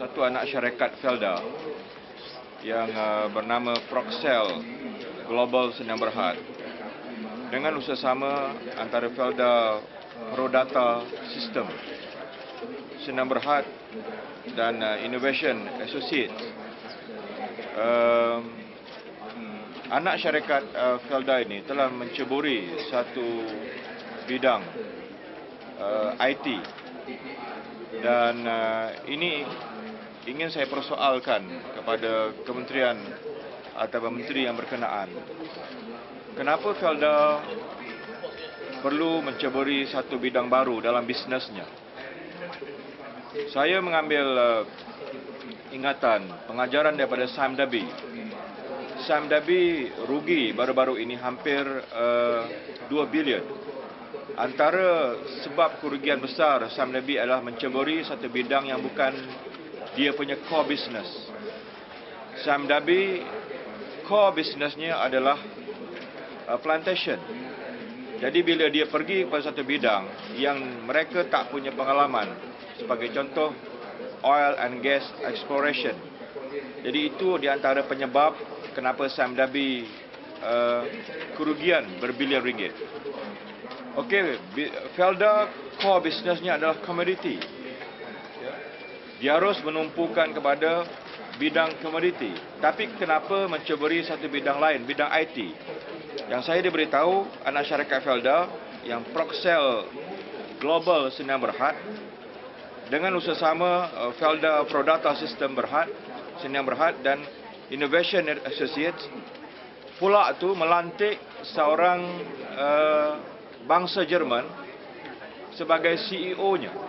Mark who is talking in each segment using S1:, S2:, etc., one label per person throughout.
S1: satu anak syarikat Felda yang bernama Proxel Global Sdn Bhd dengan usaha antara Felda Prodata System Sdn Bhd dan Innovation Associates. Anak syarikat Felda ini telah menceburi satu bidang IT dan ini ingin saya persoalkan kepada kementerian atau menteri yang berkenaan. Kenapa Felda perlu menceburi satu bidang baru dalam bisnesnya? Saya mengambil ingatan pengajaran daripada Sam Dabi. Sam Dabi rugi baru-baru ini hampir 2 bilion. Antara sebab kerugian besar Sam Dabi adalah menceburi satu bidang yang bukan dia punya core business. Sam Dabi core businessnya adalah plantation. Jadi bila dia pergi kepada satu bidang yang mereka tak punya pengalaman, sebagai contoh oil and gas exploration. Jadi itu di antara penyebab kenapa Sam Dabi kerugian berbilion ringgit. Okey, Felda core businessnya adalah komoditi. Dia harus menumpukan kepada bidang komoditi. Tapi kenapa menceburi satu bidang lain, bidang IT? Yang saya diberitahu, anak syarikat Felda yang Proxel Global Sdn Bhd dengan usaha Felda Prodata System Sdn Bhd dan Innovation Associates pula tu melantik seorang bangsa Jerman sebagai CEO-nya.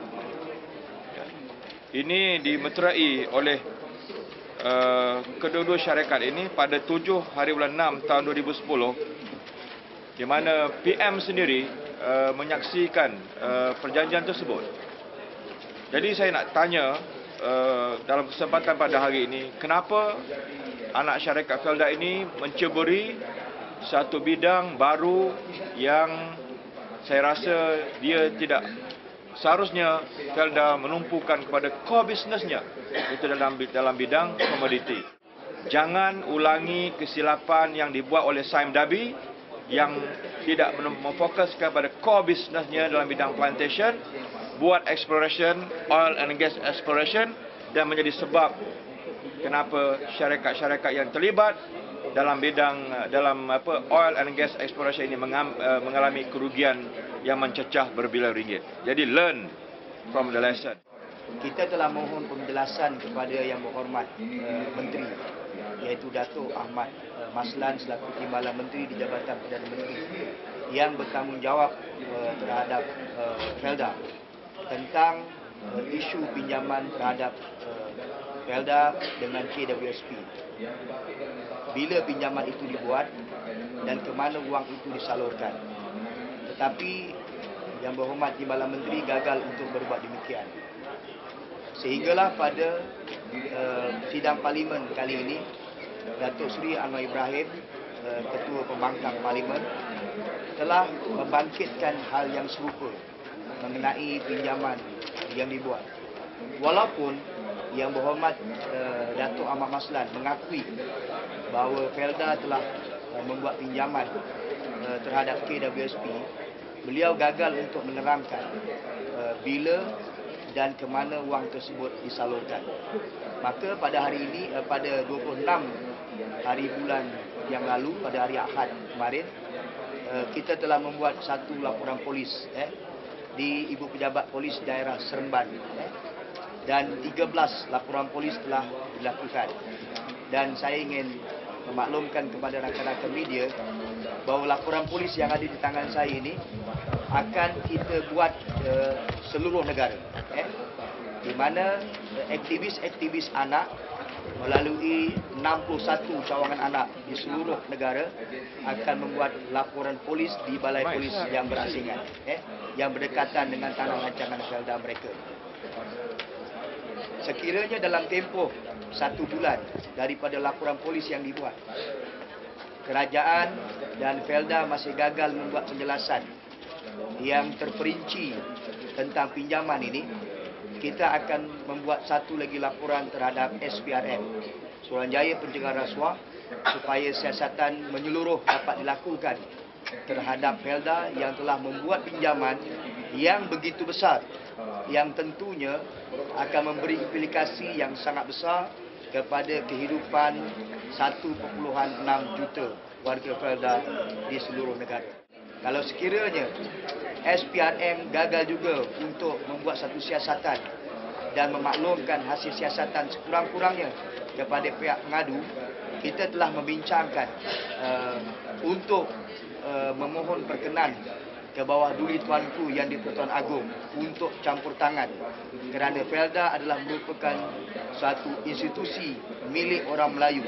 S1: Ini dimeterai oleh kedua-dua syarikat ini pada 7 hari bulan 6 tahun 2010, di mana PM sendiri menyaksikan perjanjian tersebut. Jadi saya nak tanya dalam kesempatan pada hari ini, kenapa anak syarikat Felda ini menceburi satu bidang baru yang saya rasa dia tidak seharusnya Felda menumpukan kepada core businessnya, itu dalam bidang komoditi. Jangan ulangi kesilapan yang dibuat oleh Sam Dabi yang tidak memfokuskan pada core businessnya dalam bidang plantation, buat exploration, oil and gas exploration, dan menjadi sebab kenapa syarikat-syarikat yang terlibat dalam bidang oil and gas exploration ini mengalami kerugian yang mencecah berbilion ringgit. Jadi learn from the lesson.
S2: Kita telah mohon penjelasan kepada Yang Berhormat Menteri, iaitu Datuk Ahmad Maslan selaku Timbalan Menteri di Jabatan Perdana Menteri yang bertanggungjawab terhadap Felda tentang isu pinjaman terhadap Felda dengan KWSP. Bila pinjaman itu dibuat dan ke mana wang itu disalurkan. Tetapi Yang Berhormat Timbalan Menteri gagal untuk berbuat demikian. Sehinggalah pada sidang parlimen kali ini, Datuk Seri Anwar Ibrahim, Ketua Pembangkang Parlimen, telah membangkitkan hal yang serupa mengenai pinjaman yang dibuat. Walaupun Yang Berhormat Datuk Ahmad Maslan mengakui bahawa Felda telah membuat pinjaman terhadap KWSP, beliau gagal untuk menerangkan bila dan ke mana wang tersebut disalurkan. Maka pada hari ini, pada 26 hari bulan yang lalu, pada hari Ahad kemarin, kita telah membuat satu laporan polis di Ibu Pejabat Polis Daerah Seremban, dan 13 laporan polis telah dilakukan. Dan saya ingin memaklumkan kepada rakan-rakan media bahawa laporan polis yang ada di tangan saya ini akan kita buat seluruh negara, di mana aktivis-aktivis anak melalui 61 cawangan anak di seluruh negara akan membuat laporan polis di balai polis yang berasingan, yang berdekatan dengan tanah rancangan Felda mereka. Sekiranya dalam tempoh 1 bulan daripada laporan polis yang dibuat, kerajaan dan Felda masih gagal membuat penjelasan yang terperinci tentang pinjaman ini, kita akan membuat satu lagi laporan terhadap SPRM, Suruhanjaya Pencegahan Rasuah, supaya siasatan menyeluruh dapat dilakukan terhadap Felda yang telah membuat pinjaman yang begitu besar, yang tentunya akan memberi implikasi yang sangat besar kepada kehidupan 1.6 juta warga Felda di seluruh negara. Kalau sekiranya SPRM gagal juga untuk membuat satu siasatan dan memaklumkan hasil siasatan sekurang-kurangnya kepada pihak pengadu, kita telah membincangkan untuk memohon perkenan ke bawah duli Tuanku Yang di-Pertuan Agong untuk campur tangan, kerana Felda adalah merupakan suatu institusi milik orang Melayu.